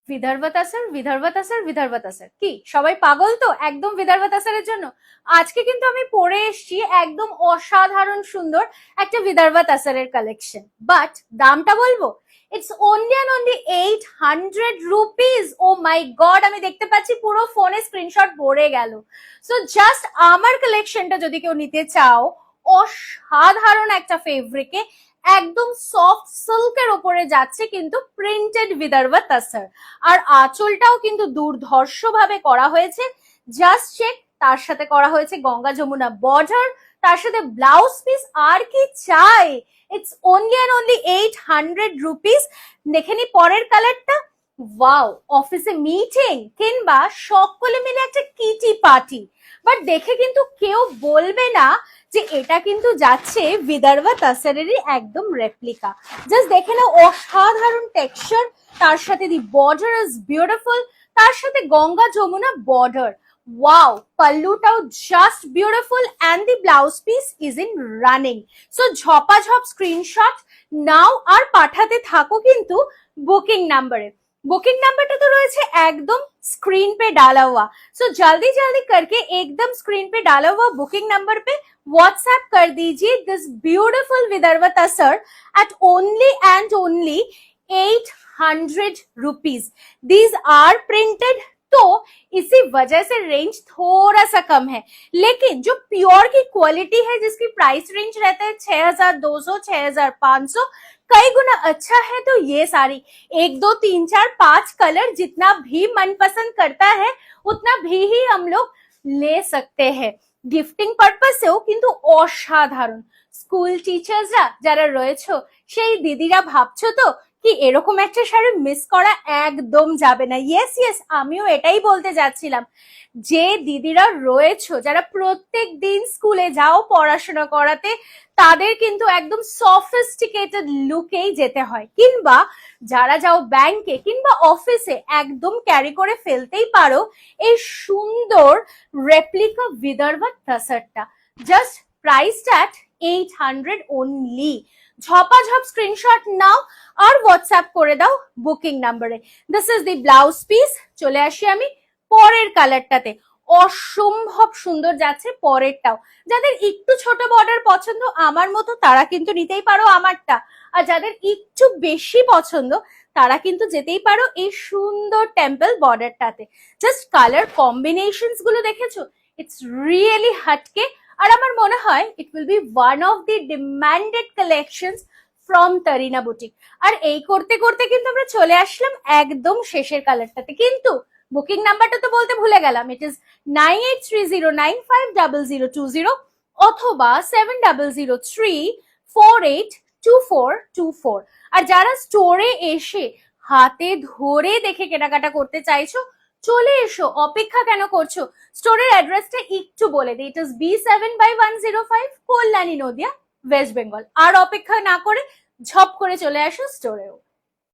বিদর্ভ তাসার, বিদর্ভ তাসার, বিদর্ভ তাসার, কি সবাই পাগল তো একদম বিদর্ভ তাসারের জন্য? আজকে কিন্তু আমি পরে এসেছি একদম অসাধারণ সুন্দর একটা বিদর্ভ তাসারের কালেকশন, বাট দামটা বলবো, it's only and only 800 rupees. Oh my god, আমি দেখতে পাচ্ছি পুরো ফোনে স্ক্রিনশট ভরে গেল। সো জাস্ট আমার কালেকশনটা যদি কেউ নিতে চাও, অসাধারণ একটা ফেব্রিকে একদম সফট সিল্কের উপরে যাচ্ছে কিন্তু প্রিন্টেড বিদর্ভ তাসার, আর আঁচলটাও কিন্তু দুর্ধর্ষ ভাবে করা হয়েছে। জাস্ট চেক, তার সাথে করা হয়েছে গঙ্গা যমুনা বর্ডার, তার সাথে ব্লাউজ পিস, আর কি চাই? It's only and only 800 rupees. দেখে নি পরের কালারটা, ওয়াও, অফিসে মিটিং কিংবা সকলে মিলে একটা কিটি পার্টি, বাট দেখে কিন্তু কেউ বলবে না যে এটা কিন্তু যাচ্ছে বিদর্ভ তাসারেরই একদম রেপ্লিকা। জাস্ট দেখে নাও, অসাধারণ টেক্সচার, তার সাথে দি বর্ডার ইজ বিউটিফুল, তার সাথে গঙ্গা যমুনা বর্ডার। ওয়াও, পাল্লুটাও just beautiful and the blouse piece is in running. So ঝপাঝপ স্ক্রিনশট নাও আর পাঠাতে থাকো কিন্তু বুকিং নাম্বারে। बुकिंग नंबर तो रही है एकदम स्क्रीन पे डाला हुआ। सो जल्दी जल्दी करके एकदम स्क्रीन पे डाला हुआ बुकिंग नंबर पे व्हाट्सएप कर दीजिए this beautiful Vidarbha tussar at only and only 800 rupees. These are printed, तो इसी वजह से रेंज थोड़ा सा कम है, लेकिन जो प्योर की क्वालिटी है जिसकी प्राइस रेंज रहता है 6200 6500, कई गुना अच्छा है। तो ये सारी 1 2 3 4 5 कलर जितना भी मन पसंद करता है उतना भी ही हम लोग ले सकते हैं গিফটিং পারপাসেও, কিন্তু অসাধারণ। স্কুল টিচার্সরা যারা রয়েছো, সেই দিদিরা ভাবছো তো কি এরকম একটা শাড়ি মিস করা একদম যাবে না। ইয়েস ইয়েস, আমিও এটাই বলতে যাচ্ছিলাম, যে দিদিরা রয়েছো যারা প্রত্যেক দিন স্কুলে যাও পড়াশোনা করাতে, তাদের কিন্তু একদম সফিস্টিকেটেড লুকেই যেতে হয়, কিংবা যারা যাও ব্যাংকে কিংবা অফিসে একদম ক্যারি করে ফেলতেই পারো এই সুন্দর রেপ্লিকা বিদর্ভ তাসারটা। Just priced at 800 only. ঝপাঝপ স্ক্রিনশট নাও আর হোয়াটসঅ্যাপ করে দাও বুকিং নাম্বারে। This is the blouse piece. চলে আসি আমি পরের কালারটাতে, অসম্ভব সুন্দর যাচ্ছে পরেরটাও। যাদের একটু ছোট বর্ডার পছন্দ আমার মতো, তারা কিন্তু নিতেই পারো আমারটা, আর যাদের একটু বেশি পছন্দ তারা কিন্তু যেতেই পারো এই সুন্দর টেম্পল বর্ডারটাতে। জাস্ট কালার কম্বিনেশনস গুলো দেখেছো, ইটস রিয়েলি হাটকে, আর আমার মনে হয় it will be one of the demanded collections from Tarina boutique. আর এই করতে করতে কিন্তু আমরা চলে আসলাম একদম শেষের কালারটাতে, কিন্তু বুকিং নাম্বারটা তো বলতে ভুলে গেলাম। ইট ইজ 9830950020 অথবা 7003482424। আর যারা স্টোরে এসে হাতে ধরে দেখে কেনাকাটা করতে চাইছো, চলে এসো, অপেক্ষা কেন করছো? স্টোরের অ্যাড্রেসটা একটু বলে দিই, it is B7/105 Kalyani Nadia, West Bengal. আর অপেক্ষা না করে ঝপ করে চলে আসো স্টোরেও।